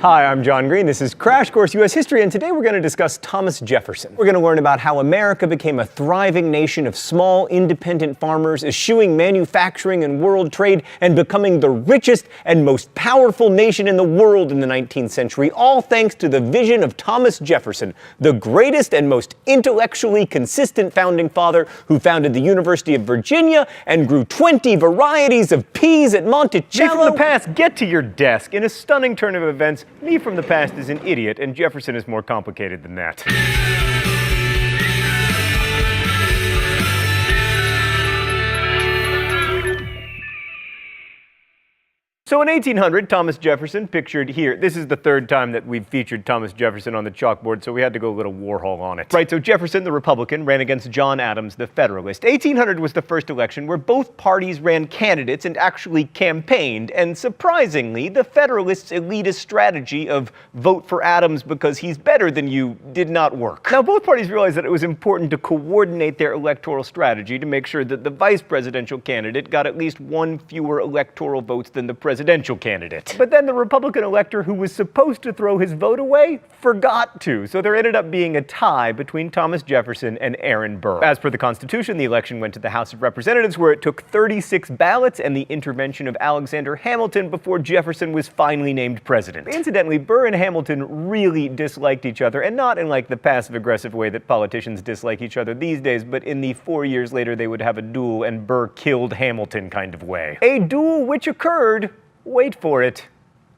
Hi, I'm John Green. This is Crash Course U.S. History, and today we're going to discuss Thomas Jefferson. We're going to learn about how America became a thriving nation of small, independent farmers, eschewing manufacturing and world trade, and becoming the richest and most powerful nation in the world in the 19th century, all thanks to the vision of Thomas Jefferson, the greatest and most intellectually consistent founding father who founded the University of Virginia and grew 20 varieties of peas at Monticello. Me from the past, get to your desk. In a stunning turn of events, me from the past is an idiot, and Jefferson is more complicated than that. So in 1800, Thomas Jefferson, pictured here, this is the third time that we've featured Thomas Jefferson on the chalkboard, so we had to go a little Warhol on it. Right, so Jefferson, the Republican, ran against John Adams, the Federalist. 1800 was the first election where both parties ran candidates and actually campaigned, and surprisingly, the Federalists' elitist strategy of vote for Adams because he's better than you did not work. Now, both parties realized that it was important to coordinate their electoral strategy to make sure that the vice presidential candidate got at least one fewer electoral votes than the presidential candidate. But then the Republican elector who was supposed to throw his vote away forgot to, so there ended up being a tie between Thomas Jefferson and Aaron Burr. As per the Constitution, the election went to the House of Representatives, where it took 36 ballots and the intervention of Alexander Hamilton before Jefferson was finally named president. Incidentally, Burr and Hamilton really disliked each other, and not in like the passive-aggressive way that politicians dislike each other these days, but in the 4 years later they would have a duel and Burr killed Hamilton kind of way. A duel which occurred, wait for it,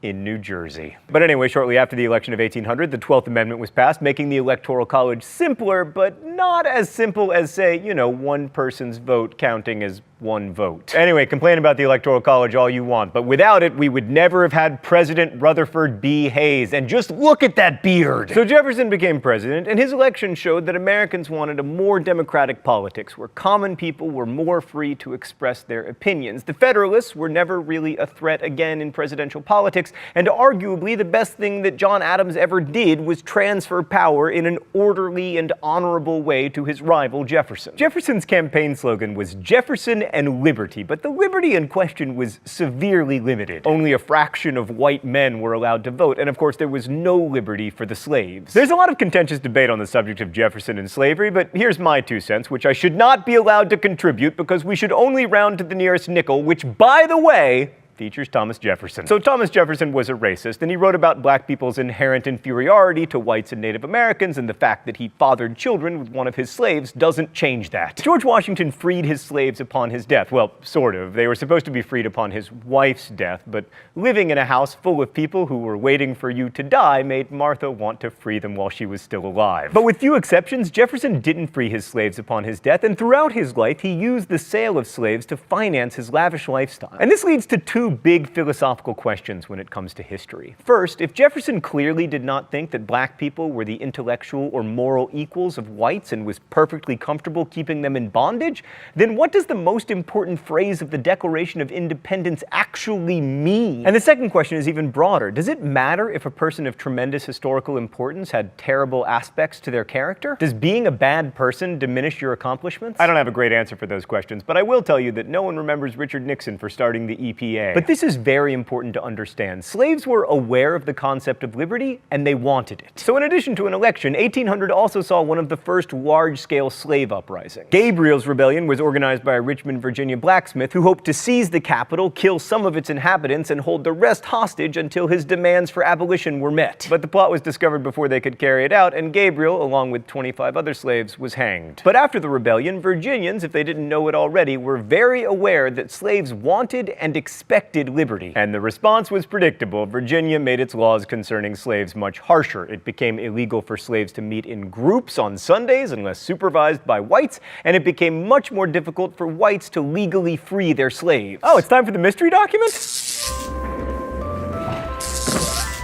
in New Jersey. But anyway, shortly after the election of 1800, the 12th Amendment was passed, making the Electoral College simpler, but not as simple as, say, one person's vote counting as one vote. Anyway, complain about the Electoral College all you want, but without it, we would never have had President Rutherford B. Hayes, and just look at that beard! So Jefferson became president, and his election showed that Americans wanted a more democratic politics, where common people were more free to express their opinions. The Federalists were never really a threat again in presidential politics, and arguably the best thing that John Adams ever did was transfer power in an orderly and honorable way to his rival Jefferson. Jefferson's campaign slogan was Jefferson and liberty, but the liberty in question was severely limited. Only a fraction of white men were allowed to vote, and of course there was no liberty for the slaves. There's a lot of contentious debate on the subject of Jefferson and slavery, but here's my 2 cents, which I should not be allowed to contribute because we should only round to the nearest nickel, which, by the way, features Thomas Jefferson. So Thomas Jefferson was a racist, and he wrote about black people's inherent inferiority to whites and Native Americans, and the fact that he fathered children with one of his slaves doesn't change that. George Washington freed his slaves upon his death. Well, sort of. They were supposed to be freed upon his wife's death, but living in a house full of people who were waiting for you to die made Martha want to free them while she was still alive. But with few exceptions, Jefferson didn't free his slaves upon his death, and throughout his life, he used the sale of slaves to finance his lavish lifestyle. And this leads to 2 big philosophical questions when it comes to history. First, if Jefferson clearly did not think that black people were the intellectual or moral equals of whites and was perfectly comfortable keeping them in bondage, then what does the most important phrase of the Declaration of Independence actually mean? And the second question is even broader. Does it matter if a person of tremendous historical importance had terrible aspects to their character? Does being a bad person diminish your accomplishments? I don't have a great answer for those questions, but I will tell you that no one remembers Richard Nixon for starting the EPA. But this is very important to understand. Slaves were aware of the concept of liberty, and they wanted it. So in addition to an election, 1800 also saw one of the first large-scale slave uprisings. Gabriel's Rebellion was organized by a Richmond, Virginia blacksmith who hoped to seize the capital, kill some of its inhabitants, and hold the rest hostage until his demands for abolition were met. But the plot was discovered before they could carry it out, and Gabriel, along with 25 other slaves, was hanged. But after the rebellion, Virginians, if they didn't know it already, were very aware that slaves wanted and expected liberty. And the response was predictable. Virginia made its laws concerning slaves much harsher. It became illegal for slaves to meet in groups on Sundays unless supervised by whites, and it became much more difficult for whites to legally free their slaves. Oh, it's time for the mystery document?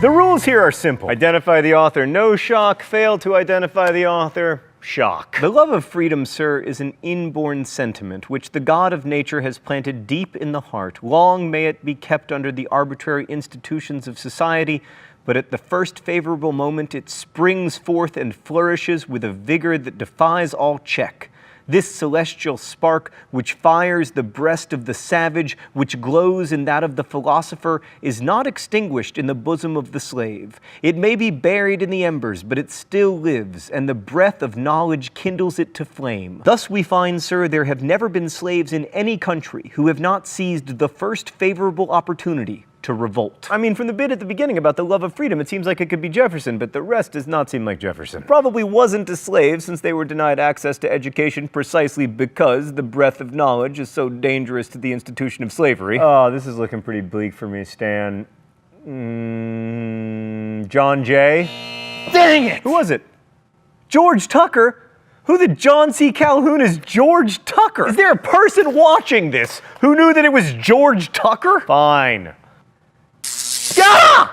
The rules here are simple. Identify the author, no shock. Fail to identify the author, shock. The love of freedom, sir, is an inborn sentiment which the God of nature has planted deep in the heart. Long may it be kept under the arbitrary institutions of society, but at the first favorable moment it springs forth and flourishes with a vigor that defies all check. This celestial spark, which fires the breast of the savage, which glows in that of the philosopher, is not extinguished in the bosom of the slave. It may be buried in the embers, but it still lives, and the breath of knowledge kindles it to flame. Thus we find, sir, there have never been slaves in any country who have not seized the first favorable opportunity to revolt. I mean, from the bit at the beginning about the love of freedom, it seems like it could be Jefferson, but the rest does not seem like Jefferson. Probably wasn't a slave, since they were denied access to education precisely because the breath of knowledge is so dangerous to the institution of slavery. Oh, this is looking pretty bleak for me, Stan. John Jay? Dang it! Who was it? George Tucker? Who the John C. Calhoun is George Tucker? Is there a person watching this who knew that it was George Tucker? Fine.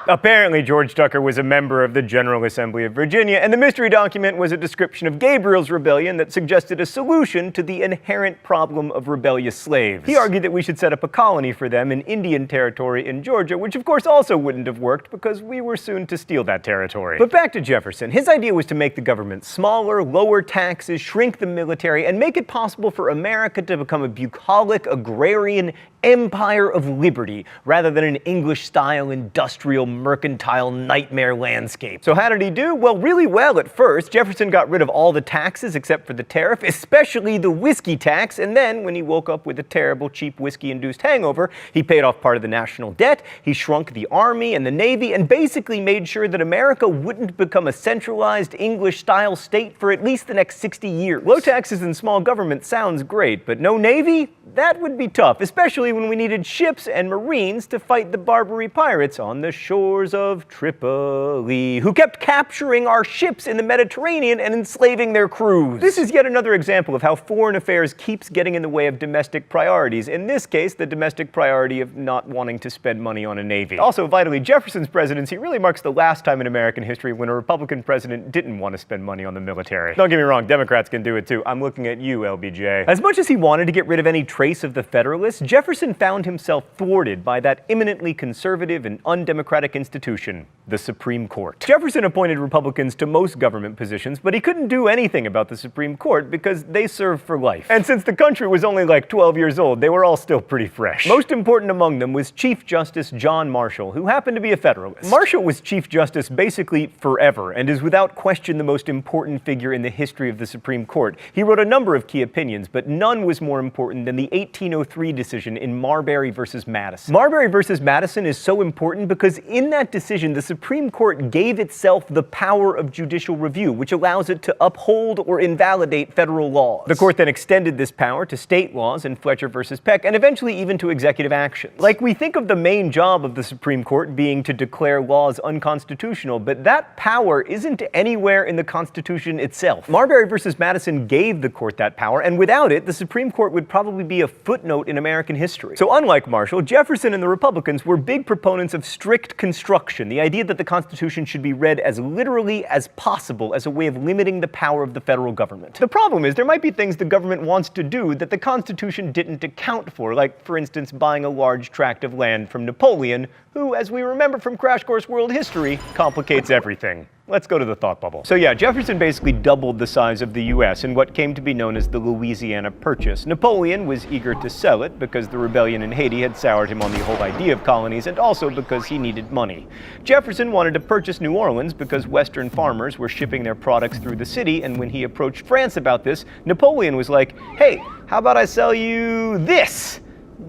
Apparently, George Tucker was a member of the General Assembly of Virginia, and the mystery document was a description of Gabriel's rebellion that suggested a solution to the inherent problem of rebellious slaves. He argued that we should set up a colony for them in Indian Territory in Georgia, which of course also wouldn't have worked because we were soon to steal that territory. But back to Jefferson. His idea was to make the government smaller, lower taxes, shrink the military, and make it possible for America to become a bucolic, agrarian empire of liberty, rather than an English-style, industrial, mercantile nightmare landscape. So how did he do? Well, really well at first. Jefferson got rid of all the taxes except for the tariff, especially the whiskey tax, and then, when he woke up with a terrible, cheap whiskey-induced hangover, he paid off part of the national debt, he shrunk the army and the navy, and basically made sure that America wouldn't become a centralized English-style state for at least the next 60 years. Low taxes and small government sounds great, but no navy? That would be tough, especially when we needed ships and marines to fight the Barbary pirates on the shores of Tripoli, who kept capturing our ships in the Mediterranean and enslaving their crews. This is yet another example of how foreign affairs keeps getting in the way of domestic priorities. In this case, the domestic priority of not wanting to spend money on a navy. Also, vitally, Jefferson's presidency really marks the last time in American history when a Republican president didn't want to spend money on the military. Don't get me wrong, Democrats can do it too. I'm looking at you, LBJ. As much as he wanted to get rid of any trace of the Federalists, Jefferson found himself thwarted by that eminently conservative and undemocratic institution, the Supreme Court. Jefferson appointed Republicans to most government positions, but he couldn't do anything about the Supreme Court because they serve for life. And since the country was only like 12 years old, they were all still pretty fresh. Most important among them was Chief Justice John Marshall, who happened to be a Federalist. Marshall was Chief Justice basically forever, and is without question the most important figure in the history of the Supreme Court. He wrote a number of key opinions, but none was more important than the 1803 decision in Marbury versus Madison. Marbury versus Madison is so important because in that decision, the Supreme Court gave itself the power of judicial review, which allows it to uphold or invalidate federal laws. The court then extended this power to state laws in Fletcher versus Peck, and eventually even to executive actions. Like, we think of the main job of the Supreme Court being to declare laws unconstitutional, but that power isn't anywhere in the Constitution itself. Marbury versus Madison gave the court that power, and without it, the Supreme Court would probably be a footnote in American history. So unlike Marshall, Jefferson and the Republicans were big proponents of strict construction, the idea that the Constitution should be read as literally as possible as a way of limiting the power of the federal government. The problem is there might be things the government wants to do that the Constitution didn't account for, like, for instance, buying a large tract of land from Napoleon, who, as we remember from Crash Course World History, complicates everything. Let's go to the thought bubble. So yeah, Jefferson basically doubled the size of the US in what came to be known as the Louisiana Purchase. Napoleon was eager to sell it because the rebellion in Haiti had soured him on the whole idea of colonies, and also because he needed money. Jefferson wanted to purchase New Orleans because Western farmers were shipping their products through the city, and when he approached France about this, Napoleon was like, hey, how about I sell you this?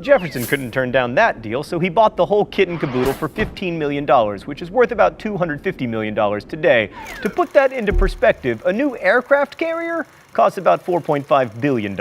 Jefferson couldn't turn down that deal, so he bought the whole kit and caboodle for $15 million, which is worth about $250 million today. To put that into perspective, a new aircraft carrier costs about $4.5 billion,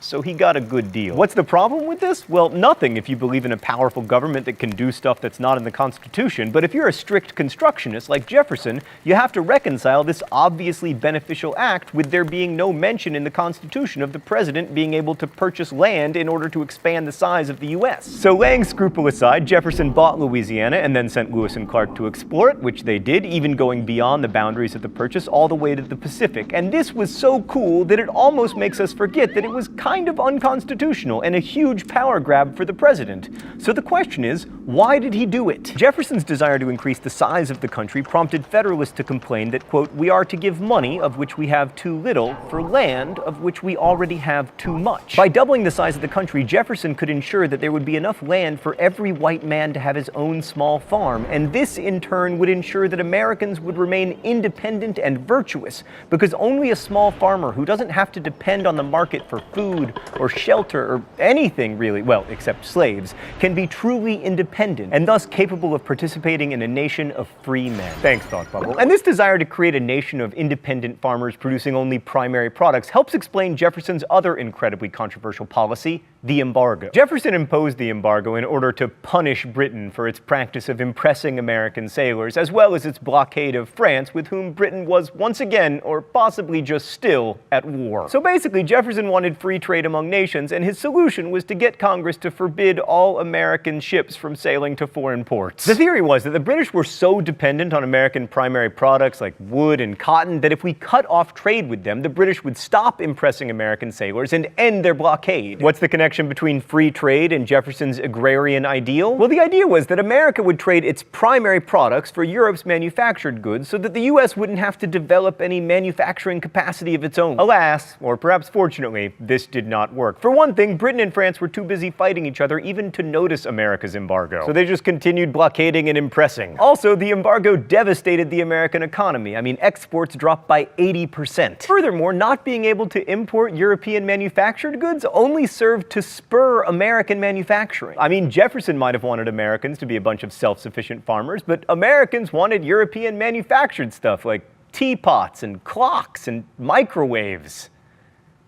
so he got a good deal. What's the problem with this? Well, nothing if you believe in a powerful government that can do stuff that's not in the Constitution, but if you're a strict constructionist like Jefferson, you have to reconcile this obviously beneficial act with there being no mention in the Constitution of the president being able to purchase land in order to expand the size of the U.S. So laying scruple aside, Jefferson bought Louisiana and then sent Lewis and Clark to explore it, which they did, even going beyond the boundaries of the purchase all the way to the Pacific. And this was so cool cool that it almost makes us forget that it was kind of unconstitutional and a huge power grab for the president. So the question is, why did he do it? Jefferson's desire to increase the size of the country prompted Federalists to complain that, quote, "We are to give money, of which we have too little, for land, of which we already have too much." By doubling the size of the country, Jefferson could ensure that there would be enough land for every white man to have his own small farm, and this in turn would ensure that Americans would remain independent and virtuous, because only a small farmer who doesn't have to depend on the market for food or shelter or anything really, well, except slaves, can be truly independent and thus capable of participating in a nation of free men. Thanks, Thought Bubble. And this desire to create a nation of independent farmers producing only primary products helps explain Jefferson's other incredibly controversial policy, the embargo. Jefferson imposed the embargo in order to punish Britain for its practice of impressing American sailors, as well as its blockade of France, with whom Britain was once again, or possibly just still, at war. So basically, Jefferson wanted free trade among nations, and his solution was to get Congress to forbid all American ships from sailing to foreign ports. The theory was that the British were so dependent on American primary products like wood and cotton that if we cut off trade with them, the British would stop impressing American sailors and end their blockade. What's the connection between free trade and Jefferson's agrarian ideal? Well, the idea was that America would trade its primary products for Europe's manufactured goods so that the US wouldn't have to develop any manufacturing capacity of its own. Alas, or perhaps fortunately, this did not work. For one thing, Britain and France were too busy fighting each other even to notice America's embargo, so they just continued blockading and impressing. Also, the embargo devastated the American economy. I mean, exports dropped by 80%. Furthermore, not being able to import European manufactured goods only served to spur American manufacturing. I mean, Jefferson might have wanted Americans to be a bunch of self-sufficient farmers, but Americans wanted European manufactured stuff like teapots and clocks and microwaves.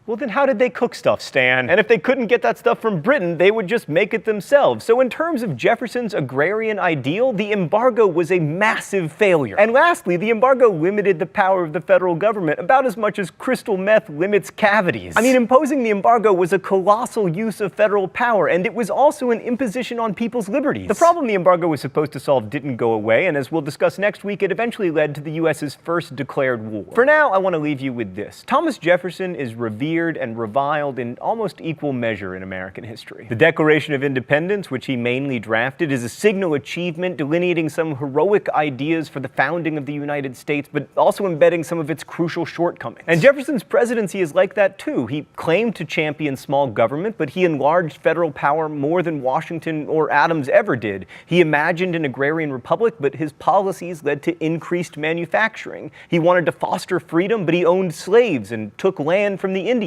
Well, then how did they cook stuff, Stan? And if they couldn't get that stuff from Britain, they would just make it themselves. So in terms of Jefferson's agrarian ideal, the embargo was a massive failure. And lastly, the embargo limited the power of the federal government about as much as crystal meth limits cavities. I mean, imposing the embargo was a colossal use of federal power, and it was also an imposition on people's liberties. The problem the embargo was supposed to solve didn't go away, and as we'll discuss next week, it eventually led to the US's first declared war. For now, I want to leave you with this. Thomas Jefferson is revered and reviled in almost equal measure in American history. The Declaration of Independence, which he mainly drafted, is a signal achievement delineating some heroic ideas for the founding of the United States, but also embedding some of its crucial shortcomings. And Jefferson's presidency is like that too. He claimed to champion small government, but he enlarged federal power more than Washington or Adams ever did. He imagined an agrarian republic, but his policies led to increased manufacturing. He wanted to foster freedom, but he owned slaves and took land from the Indians.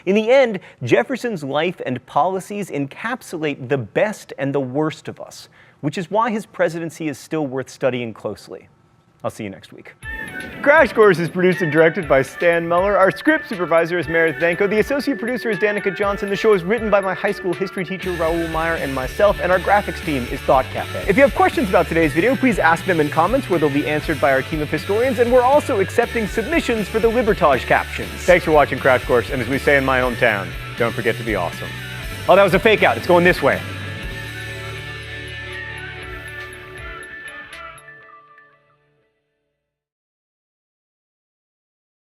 In the end, Jefferson's life and policies encapsulate the best and the worst of us, which is why his presidency is still worth studying closely. I'll see you next week. Crash Course is produced and directed by Stan Muller. Our script supervisor is Meredith Danko. The associate producer is Danica Johnson. The show is written by my high school history teacher, Raoul Meyer, and myself, and our graphics team is Thought Cafe. If you have questions about today's video, please ask them in comments where they'll be answered by our team of historians, and we're also accepting submissions for the Libertage captions. Thanks for watching Crash Course, and as we say in my hometown, don't forget to be awesome. Oh, that was a fake out. It's going this way.